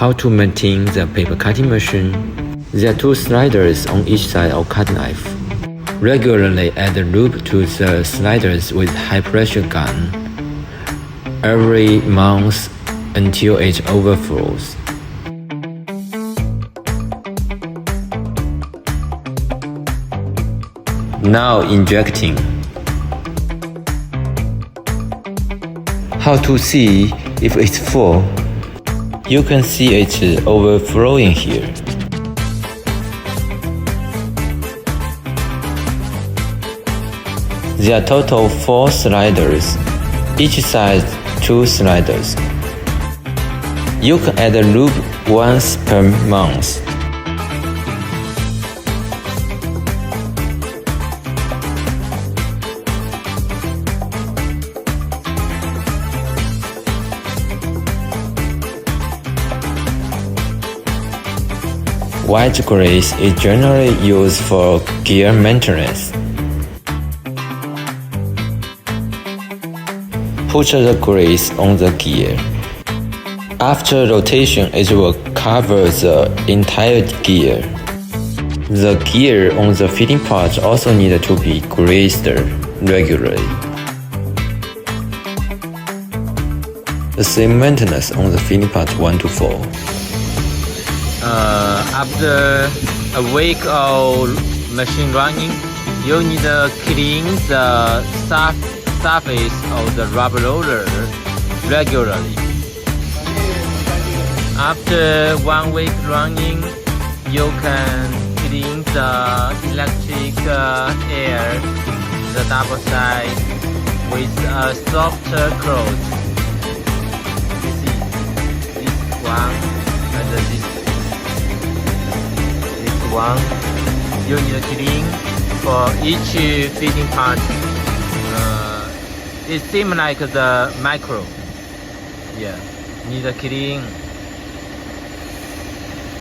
How to maintain the paper cutting machine. There are two sliders on each side of cutting knife. Regularly add lube to the sliders with high pressure gun every month until it overflows. Now injecting. How to see if it's full? You can see it overflowing here. There are total 4 sliders, each side 2 sliders. You can add lube once per month. White grease is generally used for gear maintenance. Put the grease on the gear. After rotation, it will cover the entire gear. The gear on the fitting part also need to be greased regularly. The same maintenance on the fitting part 1 to 4. After a week of machine running, you need to clean the surface of the rubber roller regularly. After 1 week running, you can clean the electric air, the double side, with a softer cloth. This one and this one. You need to clean for each fitting part. It seems like the micro. Yeah, need to clean.